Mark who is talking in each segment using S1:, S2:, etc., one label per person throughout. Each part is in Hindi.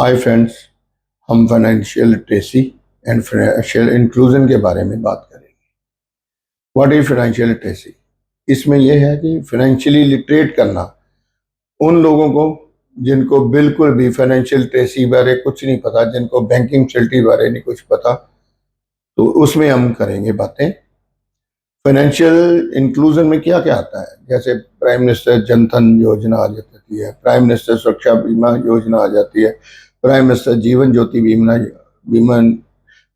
S1: हाय फ्रेंड्स, हम financial literacy and financial inclusion के बारे में बात करेंगे। What is financial literacy? इसमें यह है कि फाइनेंशियली लिटरेट करना उन लोगों को जिनको बिल्कुल भी फाइनेंशियल लिटरेसी बारे कुछ नहीं पता, जिनको बैंकिंग फैसिलिटी बारे नहीं कुछ पता, तो उसमें हम करेंगे बातें। फाइनेंशियल इंक्लूजन में क्या क्या आता है? जैसे प्राइम मिनिस्टर जन धन योजना आ जाती है, प्राइम मिनिस्टर सुरक्षा बीमा योजना आ जाती है, प्राइम मिनिस्टर जीवन ज्योति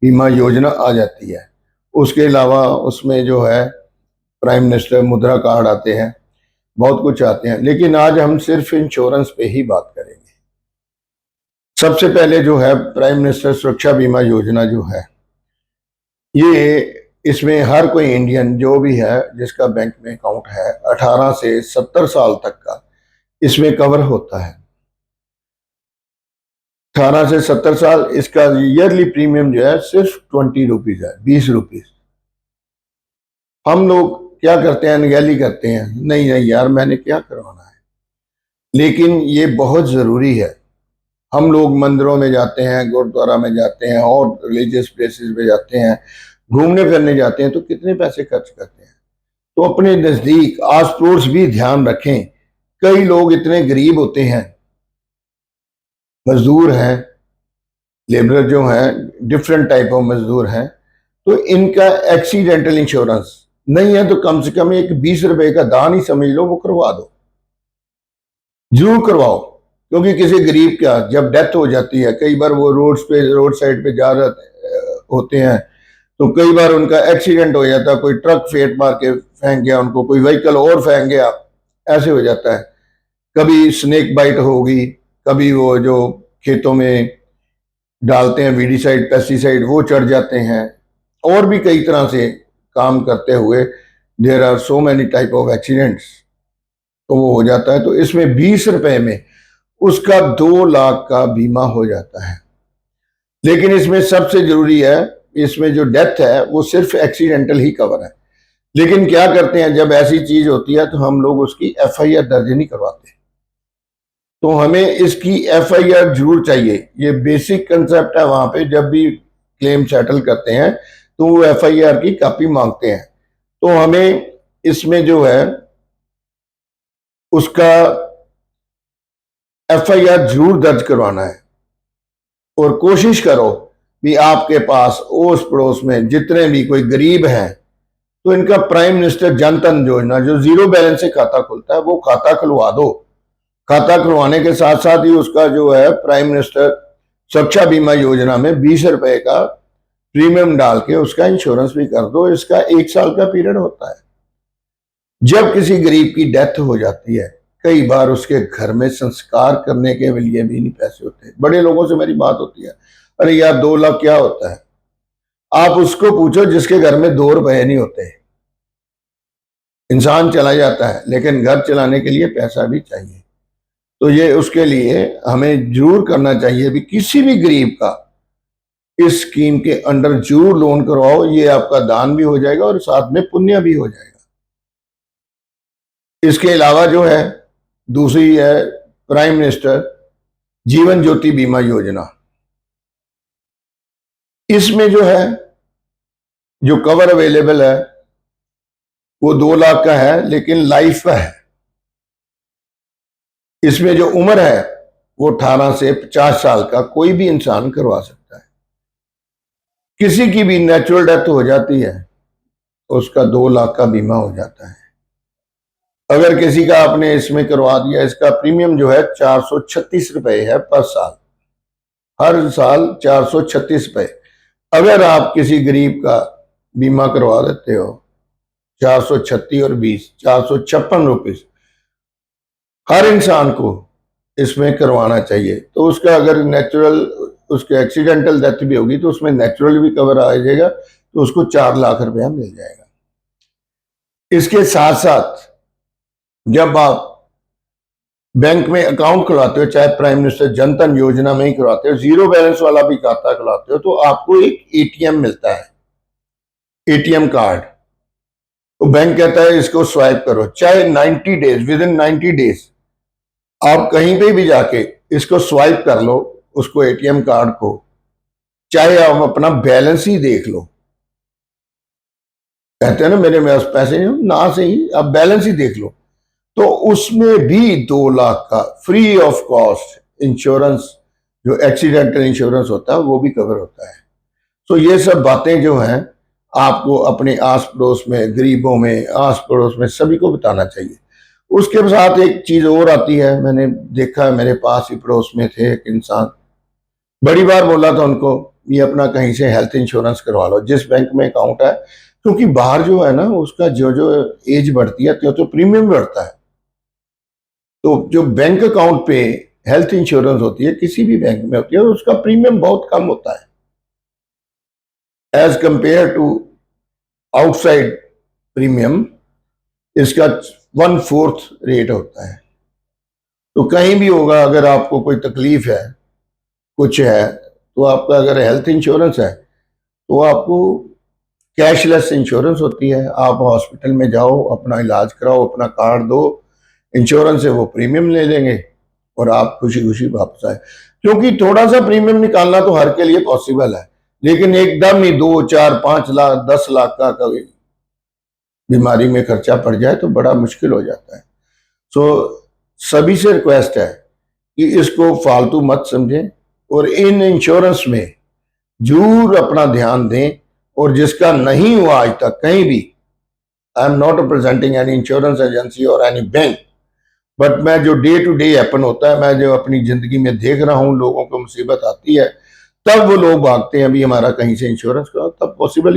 S1: बीमा योजना आ जाती है। उसके अलावा उसमें जो है प्राइम मिनिस्टर मुद्रा कार्ड आते हैं, बहुत कुछ आते हैं, लेकिन आज हम सिर्फ इंश्योरेंस पे ही बात करेंगे। सबसे पहले जो है प्राइम मिनिस्टर सुरक्षा बीमा योजना जो है, ये इसमें हर कोई इंडियन जो भी है जिसका बैंक में अकाउंट है 18 से 70 साल तक का इसमें कवर होता है। 18 से 70 साल इसका ईयरली प्रीमियम जो है सिर्फ 20 रुपीज है, 20 रुपीज। हम लोग क्या करते हैं, अनगैली करते हैं, नहीं नहीं यार मैंने क्या करवाना है, लेकिन ये बहुत जरूरी है। हम लोग मंदिरों में जाते हैं, गुरुद्वारा में जाते हैं और रिलीजियस प्लेसेस पे जाते हैं, घूमने फिरने जाते हैं, तो कितने पैसे खर्च करते हैं। तो अपने नजदीक आस पड़ोस भी ध्यान रखें। कई लोग इतने गरीब होते हैं, मजदूर हैं, लेबर जो हैं, डिफरेंट टाइप ऑफ मजदूर हैं, तो इनका एक्सीडेंटल इंश्योरेंस नहीं है तो कम से कम एक 20 रुपए का दान ही समझ लो, वो करवा दो, जरूर करवाओ। क्योंकि किसी गरीब का जब डेथ हो जाती है, कई बार वो रोड साइड पे जा रहे होते हैं, तो कई बार उनका एक्सीडेंट हो जाता है, कोई ट्रक फेट मार के फेंक गया उनको, कोई व्हीकल और फेंक गया, ऐसे हो जाता है। कभी स्नेक बाइट होगी, कभी वो जो खेतों में डालते हैं वीडीसाइड पेस्टिसाइड वो चढ़ जाते हैं, और भी कई तरह से काम करते हुए there are so many type of accidents, तो वो हो जाता है। तो इसमें 20 रुपए में उसका 2 लाख का बीमा हो जाता है। लेकिन इसमें सबसे जरूरी है, इसमें जो डेथ है वो सिर्फ एक्सीडेंटल ही कवर है। लेकिन क्या करते हैं, जब ऐसी चीज होती है तो हम लोग उसकी एफआईआर दर्ज नहीं करवाते, तो हमें इसकी एफआईआर जरूर चाहिए। ये बेसिक कंसेप्ट है। वहां पे जब भी क्लेम सेटल करते हैं तो वो एफआईआर की कॉपी मांगते हैं, तो हमें इसमें जो है उसका एफआईआर जरूर दर्ज करवाना है। और कोशिश करो भी आपके पास ओस पड़ोस में जितने भी कोई गरीब हैं, तो इनका प्राइम मिनिस्टर जन धन योजना जो 0 बैलेंस से खाता खुलता है, वो खाता खुलवा दो। खाता खुलवाने के साथ साथ ही उसका जो है प्राइम मिनिस्टर सुरक्षा बीमा योजना में 20 रुपए का प्रीमियम डाल के उसका इंश्योरेंस भी कर दो। इसका 1 साल का पीरियड होता है। जब किसी गरीब की डेथ हो जाती है, कई बार उसके घर में संस्कार करने के लिए भी नहीं पैसे होते। बड़े लोगों से मेरी बात होती है, अरे यार 2 लाख क्या होता है। आप उसको पूछो जिसके घर में 2 रुपए नहीं होते। इंसान चला जाता है लेकिन घर चलाने के लिए पैसा भी चाहिए, तो ये उसके लिए हमें जरूर करना चाहिए भी किसी भी गरीब का इस स्कीम के अंडर जरूर लोन करवाओ। ये आपका दान भी हो जाएगा और साथ में पुण्य भी हो जाएगा। इसके अलावा जो है दूसरी है प्राइम मिनिस्टर जीवन ज्योति बीमा योजना। इसमें जो है जो कवर अवेलेबल है वो 2 लाख का है, लेकिन लाइफ का है। इसमें जो उम्र है वो 18 से 50 साल का कोई भी इंसान करवा सकता है। किसी की भी नेचुरल डेथ हो जाती है तो उसका 2 लाख का बीमा हो जाता है। अगर किसी का आपने इसमें करवा दिया, इसका प्रीमियम जो है 436 रुपए है पर साल, हर साल 436 रुपए। अगर आप किसी गरीब का बीमा करवा देते हो 436 और 20 456 रुपीज हर इंसान को इसमें करवाना चाहिए। तो उसका अगर नेचुरल उसके एक्सीडेंटल डेथ भी होगी तो उसमें नेचुरल भी कवर आ जाएगा, तो उसको 4 लाख रुपया मिल जाएगा। इसके साथ साथ जब आप बैंक में अकाउंट खुलाते हो, चाहे प्राइम मिनिस्टर जन धन योजना में ही खुलाते हो, 0 बैलेंस वाला भी खाता खुलाते हो, तो आपको एक एटीएम मिलता है, एटीएम कार्ड। तो बैंक कहता है इसको स्वाइप करो, चाहे 90 डेज, विद इन 90 डेज आप कहीं पे भी जाके इसको स्वाइप कर लो, उसको एटीएम कार्ड को, चाहे आप अपना बैलेंस ही देख लो। कहते हैं ना मेरे पास पैसे नहीं, ना से ही आप बैलेंस ही देख लो, तो उसमें भी 2 लाख का फ्री ऑफ कॉस्ट इंश्योरेंस, जो एक्सीडेंटल इंश्योरेंस होता है वो भी कवर होता है। तो ये सब बातें जो हैं आपको अपने आस पड़ोस में, गरीबों में, आस पड़ोस में सभी को बताना चाहिए। उसके साथ एक चीज और आती है, मैंने देखा है, मेरे पास ही पड़ोस में थे एक इंसान, बड़ी बार बोला था उनको ये अपना कहीं से हेल्थ इंश्योरेंस करवा लो जिस बैंक में अकाउंट है, क्योंकि बाहर जो है ना उसका जो जो एज बढ़ती है तो प्रीमियम बढ़ता है। तो जो बैंक अकाउंट पे हेल्थ इंश्योरेंस होती है, किसी भी बैंक में होती है, उसका प्रीमियम बहुत कम होता है as compare to outside premium. इसका 1/4 रेट होता है। तो कहीं भी होगा अगर आपको कोई तकलीफ है, कुछ है, तो आपका अगर हेल्थ इंश्योरेंस है तो आपको कैशलेस इंश्योरेंस होती है। आप हॉस्पिटल में जाओ, अपना इलाज कराओ, अपना कार्ड दो, इंश्योरेंस से वो प्रीमियम ले लेंगे और आप खुशी खुशी वापस आए। क्योंकि थोड़ा सा प्रीमियम निकालना तो हर के लिए पॉसिबल है, लेकिन एकदम ही 2, 4, 5 लाख, 10 लाख का कभी बीमारी में खर्चा पड़ जाए तो बड़ा मुश्किल हो जाता है। सो सभी से रिक्वेस्ट है कि इसको फालतू मत समझें और इन इंश्योरेंस में जरूर अपना ध्यान दें। और जिसका नहीं हुआ आज तक कहीं भी, I am not representing any insurance agency और एनी बैंक, बट मैं जो डे टू डे हैपन होता है, मैं जो अपनी जिंदगी में देख रहा हूं, लोगों को मुसीबत आती है तब वो लोग भागते हैं अभी हमारा कहीं से इंश्योरेंस करो, तब पॉसिबल